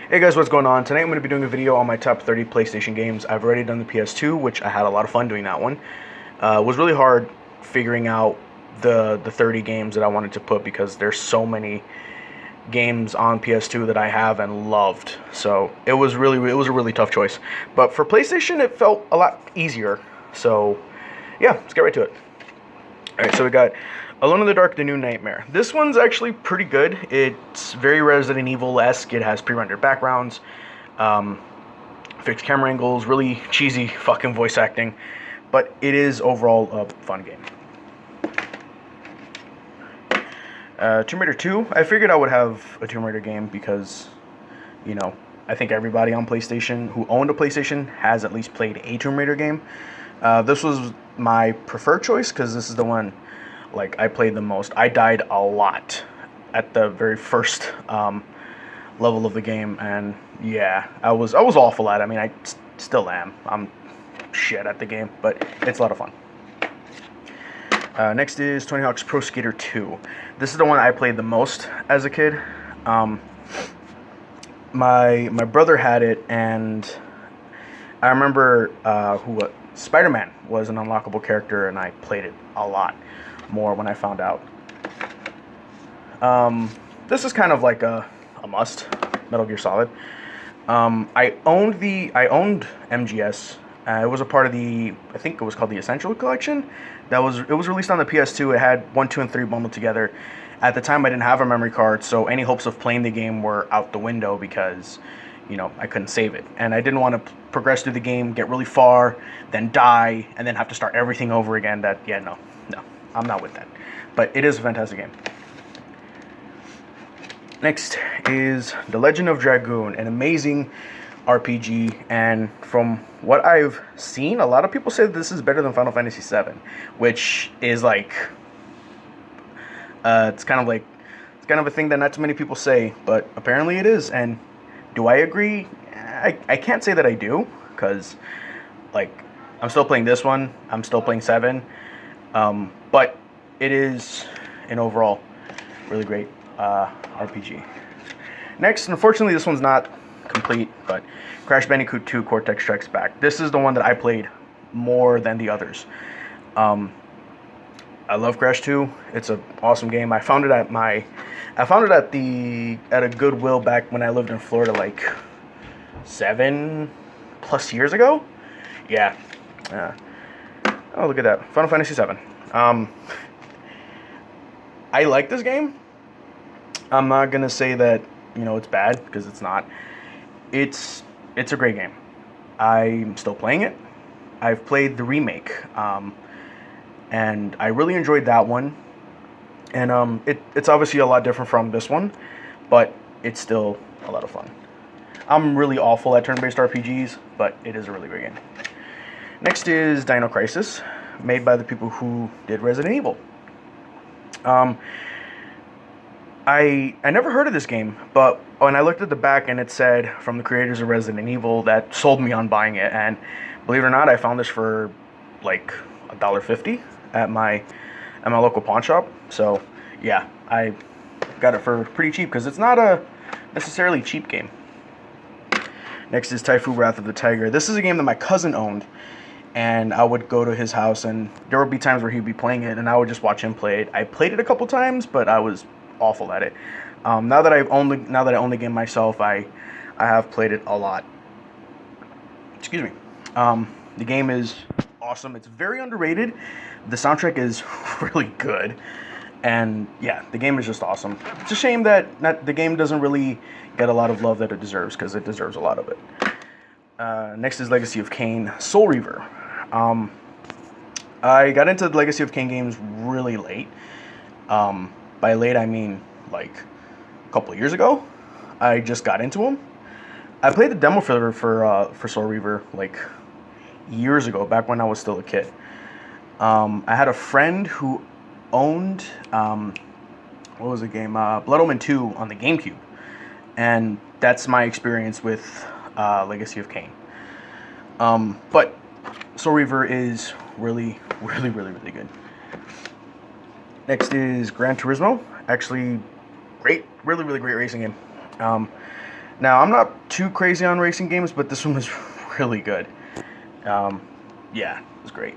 Hey guys, what's going on? Tonight I'm going to be doing a video on my top 30 PlayStation games. I've already done the PS2, which I had a lot of fun doing that one. It was really hard figuring out the 30 games that I wanted to put because there's so many games on PS2 that I have and loved. So it was a really tough choice. But for PlayStation, it felt a lot easier. So yeah, let's get right to it. Alright, so we got Alone in the Dark, The New Nightmare. This one's actually pretty good. It's very Resident Evil-esque. It has pre-rendered backgrounds, fixed camera angles, really cheesy fucking voice acting, but it is overall a fun game. Tomb Raider 2, I figured I would have a Tomb Raider game because, you know, I think everybody on PlayStation who owned a PlayStation has at least played a Tomb Raider game. This was my preferred choice because this is the one I played the most. I died a lot at the very first level of the game, and yeah, I was awful at it. I mean, I still am. I'm shit at the game, but it's a lot of fun. Next is Tony Hawk's Pro Skater 2. This is the one I played the most as a kid. My brother had it, and I remember Spider-Man was an unlockable character, and I played it a lot more when I found out. This is kind of like a must, Metal Gear Solid. I owned MGS. It was a part of I think it was called the Essential Collection. It was released on the PS2. It had 1, 2, and 3 bundled together. At the time, I didn't have a memory card, so any hopes of playing the game were out the window because, you know, I couldn't save it. And I didn't want to progress through the game, get really far, then die, and then have to start everything over again. No, I'm not with that. But it is a fantastic game. Next is The Legend of Dragoon, an amazing RPG, and from what I've seen, a lot of people say that this is better than Final Fantasy VII, which is it's kind of a thing that not too many people say, but apparently it is. And do I agree? I can't say that I do, because I'm still playing this one, I'm still playing 7, but it is an overall really great RPG. Next, unfortunately, this one's not complete, but Crash Bandicoot 2 Cortex Strikes Back. This is the one that I played more than the others. I love Crash 2. It's an awesome game. I found it at a Goodwill back when I lived in Florida 7+ years ago. Yeah. Oh, look at that. Final Fantasy VII. I like this game. I'm not going to say that, it's bad, because it's not. It's a great game. I'm still playing it. I've played the remake, and I really enjoyed that one. And it's obviously a lot different from this one, but it's still a lot of fun. I'm really awful at turn-based RPGs, but it is a really great game. Next is Dino Crisis, made by the people who did Resident Evil. I never heard of this game, but when I looked at the back and it said from the creators of Resident Evil, that sold me on buying it. And believe it or not, I found this for $1.50 at my local pawn shop. So yeah, I got it for pretty cheap because it's not a necessarily cheap game. Next is Taifu Wrath of the Tiger. This is a game that my cousin owned, and I would go to his house, and there would be times where he'd be playing it, and I would just watch him play it. I played it a couple times, but I was awful at it. Now that I own the game myself, I have played it a lot. Excuse me. The game is awesome. It's very underrated. The soundtrack is really good, and yeah, the game is just awesome. It's a shame that the game doesn't really get a lot of love that it deserves, because it deserves a lot of it. Next is Legacy of Kain, Soul Reaver. I got into the Legacy of Kain games really late. By late, I mean a couple of years ago. I just got into them. I played the demo for Soul Reaver years ago, back when I was still a kid. I had a friend who owned what was the game? Blood Omen 2 on the GameCube, and that's my experience with Legacy of Kain. But Soul Reaver is really good. Next is Gran Turismo. Actually, really great racing game. Now, I'm not too crazy on racing games, but this one was really good. Yeah, it was great.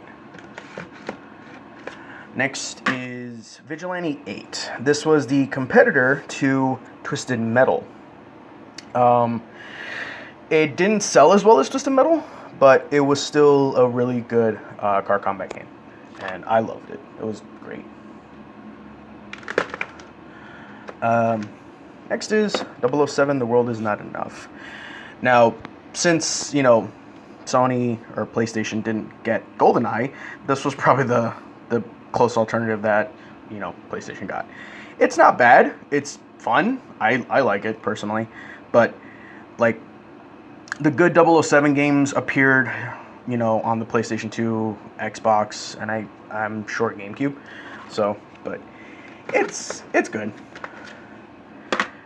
Next is Vigilante 8. This was the competitor to Twisted Metal. It didn't sell as well as Twisted Metal, but it was still a really good car combat game, and I loved it. It was great. Next is 007, The World Is Not Enough. Now, since, Sony or PlayStation didn't get GoldenEye, this was probably the close alternative that, PlayStation got. It's not bad. It's fun. I like it, personally. But, the good 007 games appeared, on the PlayStation 2, Xbox, and I'm sure GameCube. So, but it's good.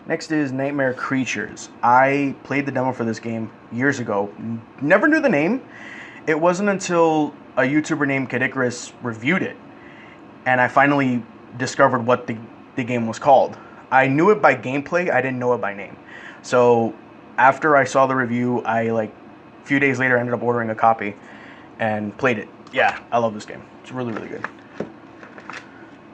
Next is Nightmare Creatures. I played the demo for this game years ago. Never knew the name. It wasn't until a YouTuber named Kid Icarus reviewed it, and I finally discovered what the game was called. I knew it by gameplay. I didn't know it by name. So after I saw the review, a few days later, ended up ordering a copy and played it. Yeah, I love this game. It's really, really good.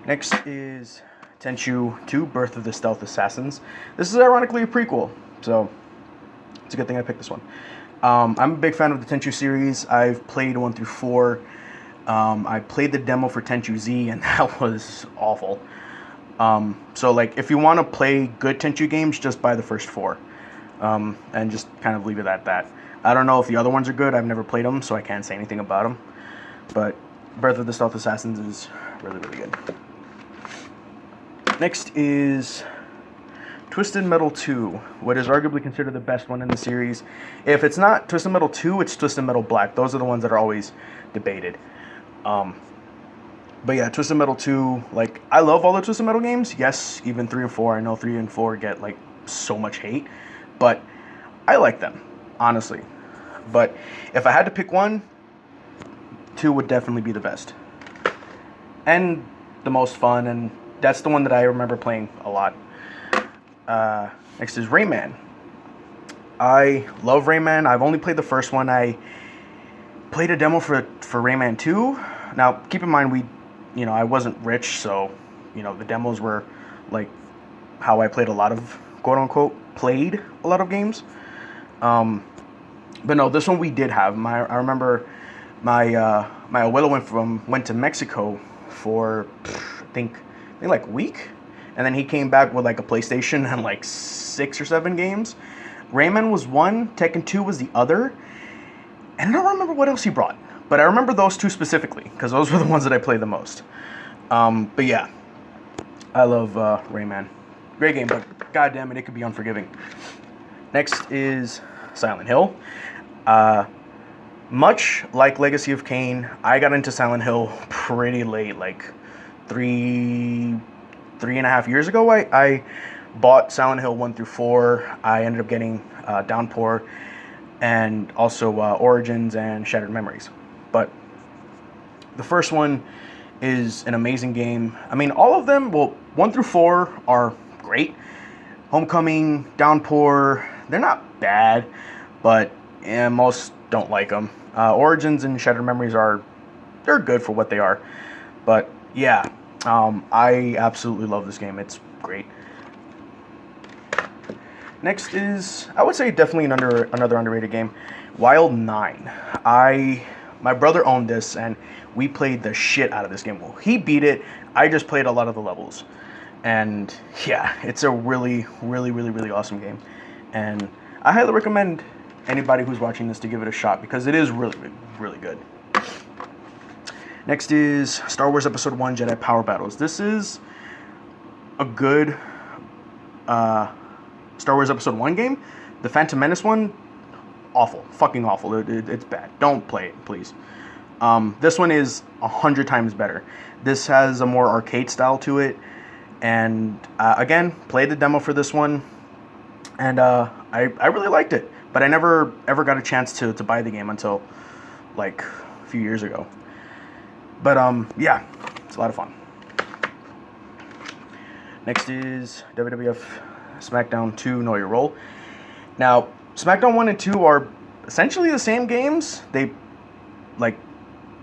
Next is Tenchu 2, Birth of the Stealth Assassins. This is ironically a prequel, so it's a good thing I picked this one. I'm a big fan of the Tenchu series. I've played 1 through 4. I played the demo for Tenchu Z, and that was awful. So, if you want to play good Tenchu games, just buy the first 4. And just kind of leave it at that. I don't know if the other ones are good. I've never played them, so I can't say anything about them. But Birth of the Stealth Assassins is really, really good. Next is Twisted Metal 2, what is arguably considered the best one in the series. If it's not Twisted Metal 2, it's Twisted Metal Black. Those are the ones that are always debated. But yeah, Twisted Metal 2, I love all the Twisted Metal games. Yes, even 3 and 4. I know 3 and 4 get, so much hate. But I like them, honestly. But if I had to pick one, 2 would definitely be the best. And the most fun, and that's the one that I remember playing a lot. Next is Rayman. I love Rayman. I've only played the first one. I played a demo for Rayman 2. Now, keep in mind, I wasn't rich, so, the demos were, how I played a lot of, quote-unquote, played a lot of games. But no, this one we did have. I remember my abuelo went to Mexico for, I think a week, and then he came back with a PlayStation and 6 or 7 games. Rayman was one, Tekken 2 was the other, and I don't remember what else he brought, but I remember those 2 specifically because those were the ones that I played the most. But yeah, I love Rayman. Great game, but goddamn it could be unforgiving. Next is Silent Hill. Much like Legacy of Kain, I got into Silent Hill pretty late, 3.5 years ago. I bought Silent Hill 1 through 4. I ended up getting Downpour and also Origins and Shattered Memories. But the first one is an amazing game. I mean, all of them, 1 through 4 are great. Homecoming, Downpour, they're not bad, but most don't like them. Origins and Shattered Memories they're good for what they are. But yeah, I absolutely love this game. It's great. Next is, I would say, definitely another underrated game, Wild 9. My brother owned this, and we played the shit out of this game. Well, he beat it. I just played a lot of the levels. And yeah, it's a really, really, really, really awesome game. And I highly recommend anybody who's watching this to give it a shot because it is really, really good. Next is Star Wars Episode 1 Jedi Power Battles. This is a good Star Wars Episode 1 game. The Phantom Menace one, awful. Fucking awful. It's bad. Don't play it, please. This one is 100 times better. This has a more arcade style to it. And again, played the demo for this one. And I really liked it. But I never ever got a chance to buy the game until a few years ago. But yeah, it's a lot of fun. Next is WWF Smackdown 2 Know Your Role. Now, SmackDown 1 and 2 are essentially the same games. They like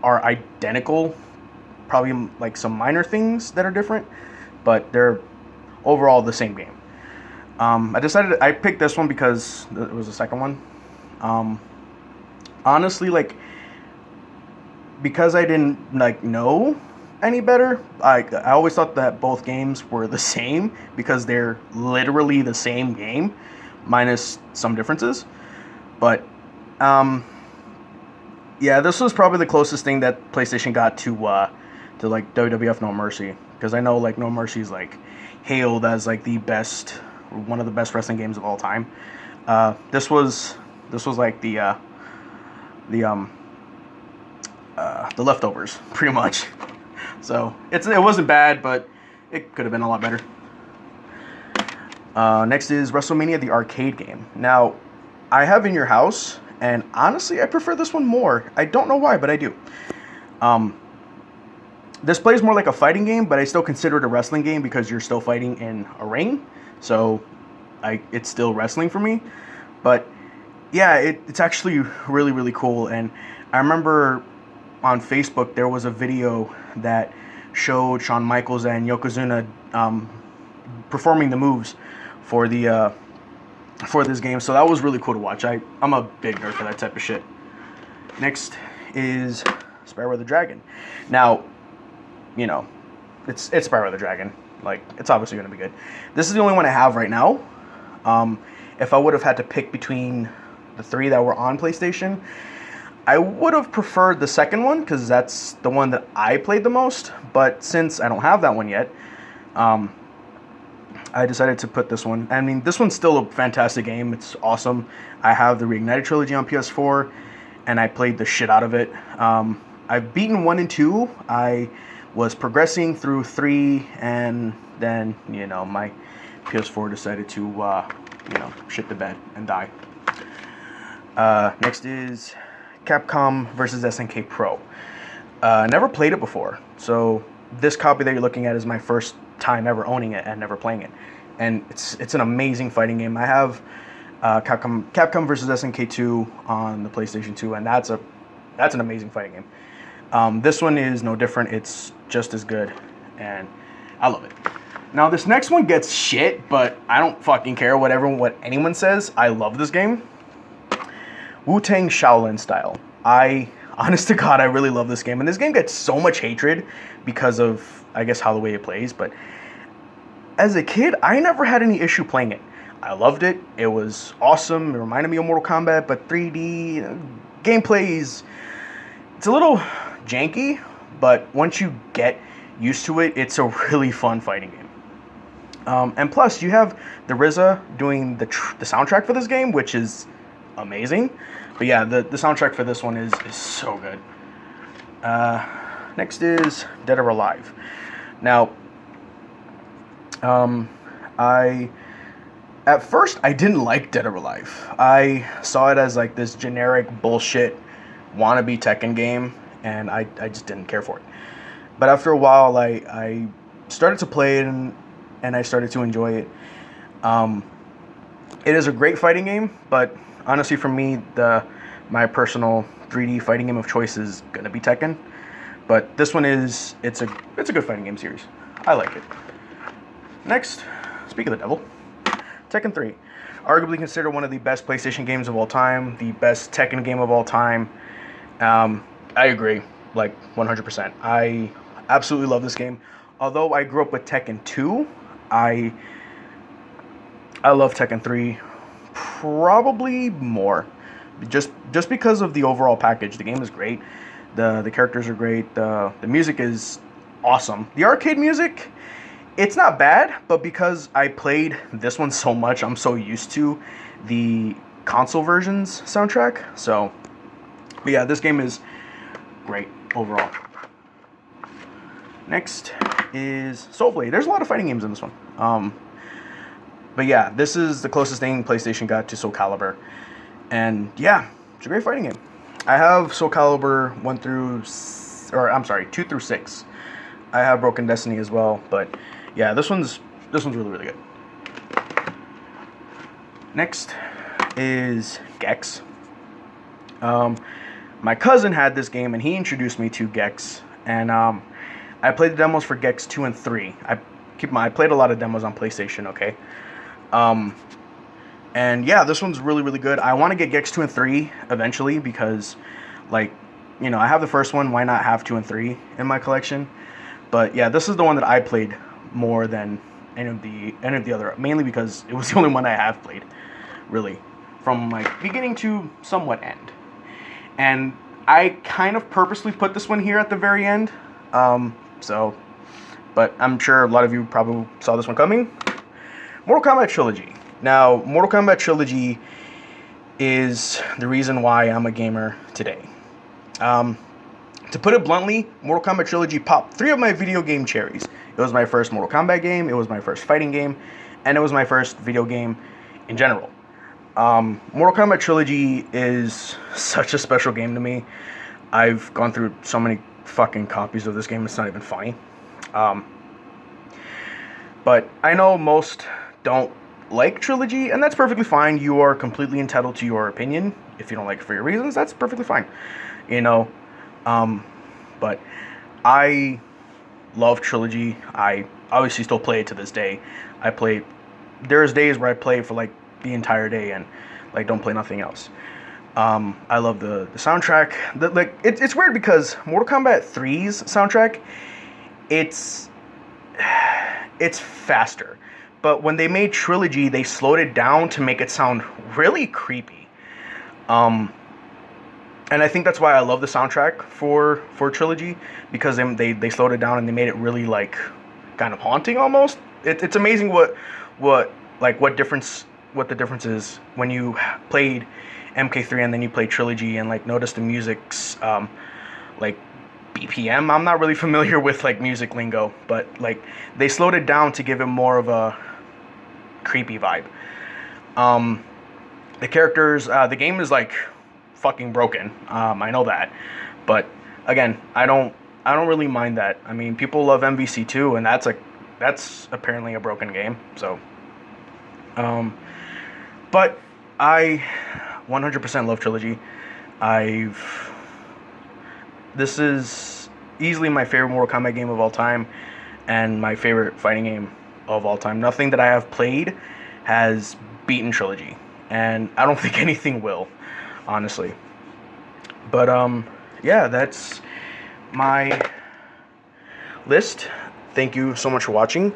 are identical, probably like some minor things that are different, but they're overall the same game. I picked this one because it was the second one. Um, Honestly, like, because I didn't like know any better, I always thought that both games were the same because they're literally the same game, minus some differences. But um, yeah, this was probably the closest thing that PlayStation got to like WWF No Mercy, because I know like No Mercy is like hailed as like one of the best wrestling games of all time. This was like the the leftovers, pretty much. So it wasn't bad, but it could have been a lot better. Next is Wrestlemania, the arcade game. Now, I have In Your House, and honestly, I prefer this one more. I don't know why, but I do. Um, this plays more like a fighting game, but I still consider it a wrestling game because you're still fighting in a ring. So, it's still wrestling for me. But yeah, it's actually really, really cool. And I remember on Facebook there was a video that showed Shawn Michaels and Yokozuna performing the moves for the for this game. So that was really cool to watch. I'm a big nerd for that type of shit. Next is Spyro the Dragon. Now, you know, it's Spyro the Dragon. Like, it's obviously going to be good. This is the only one I have right now. If I would have had to pick between the three that were on PlayStation, I would have preferred the second one because that's the one that I played the most. But since I don't have that one yet, I decided to put this one. I mean, this one's still a fantastic game. It's awesome. I have the Reignited Trilogy on PS4, and I played the shit out of it. I've beaten 1 and 2. I was progressing through 3, and then, my PS4 decided to, shit the bed and die. Next is Capcom versus SNK Pro. Never played it before, so this copy that you're looking at is my first time ever owning it and never playing it, and it's an amazing fighting game. I have Capcom versus SNK 2 on the PlayStation 2, and that's an amazing fighting game. This one is no different. It's just as good, and I love it. Now this next one gets shit, but I don't fucking care what anyone says. I love this game. Wu-Tang Shaolin Style. Honest to God, I really love this game. And this game gets so much hatred because of, I guess, how the way it plays. But as a kid, I never had any issue playing it. I loved it. It was awesome. It reminded me of Mortal Kombat, but 3D. Gameplay it's a little janky, but once you get used to it, it's a really fun fighting game. And plus, you have the RZA doing the soundtrack for this game, which is amazing. But yeah, the soundtrack for this one is so good. Next is Dead or Alive. Now, at first I didn't like Dead or Alive. I saw it as like this generic bullshit wannabe Tekken game, and I just didn't care for it. But after a while, I started to play it, and I started to enjoy it. It is a great fighting game, but honestly, for me, my personal 3D fighting game of choice is gonna be Tekken. But this one it's a good fighting game series. I like it. Next, speak of the devil, Tekken 3. Arguably considered one of the best PlayStation games of all time, the best Tekken game of all time. I agree, like 100%. I absolutely love this game. Although I grew up with Tekken 2, I love Tekken 3 probably more. Just because of the overall package. The game is great. The characters are great. The music is awesome. The arcade music, it's not bad, but because I played this one so much, I'm so used to the console version's soundtrack. So, but yeah, this game is great overall. Next is Soul Blade. There's a lot of fighting games in this one. But yeah, this is the closest thing PlayStation got to Soul Calibur. And yeah, it's a great fighting game. I have Soul Calibur 2 through 6. I have Broken Destiny as well, but yeah, this one's really, really good. Next, is Gex. My cousin had this game, and he introduced me to Gex, and I played the demos for Gex 2 and 3. I played a lot of demos on PlayStation, okay? And yeah, this one's really, really good. I want to get Gex 2 and 3 eventually because, like, you know, I have the first one. Why not have 2 and 3 in my collection? But yeah, this is the one that I played more than any of the other, mainly because it was the only one I have played, really, from like beginning to somewhat end. And I kind of purposely put this one here at the very end. But I'm sure a lot of you probably saw this one coming. Mortal Kombat Trilogy. Now, Mortal Kombat Trilogy is the reason why I'm a gamer today. To put it bluntly, Mortal Kombat Trilogy popped 3 of my video game cherries. It was my first Mortal Kombat game, it was my first fighting game, and it was my first video game in general. Mortal Kombat Trilogy is such a special game to me. I've gone through so many fucking copies of this game, it's not even funny. But I know most don't like Trilogy, and that's perfectly fine. You are completely entitled to your opinion. If you don't like it for your reasons, that's perfectly fine. You know, but I love Trilogy. I obviously still play it to this day. There's days where I play for like the entire day and like don't play nothing else. I love the soundtrack. It's weird because Mortal Kombat 3's soundtrack, it's faster. But when they made Trilogy, they slowed it down to make it sound really creepy. And I think that's why I love the soundtrack for Trilogy, because they slowed it down and they made it really like kind of haunting almost. It's amazing what the difference is when you played MK3 and then you played Trilogy and like notice the music's like BPM. I'm not really familiar with like music lingo, but like they slowed it down to give it more of a creepy vibe. The characters, the game is like fucking broken. I know that, but again, I don't really mind that. I mean, people love MVC2, and that's apparently a broken game. So, but I 100% love Trilogy. This is easily my favorite Mortal Kombat game of all time, and my favorite fighting game of all time. Nothing that I have played has beaten Trilogy, and I don't think anything will, honestly. But yeah, that's my list. Thank you so much for watching.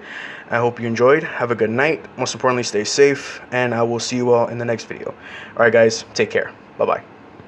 I hope you enjoyed. Have a good night. Most importantly, stay safe, and I will see you all in the next video. All right, guys, take care. Bye-bye.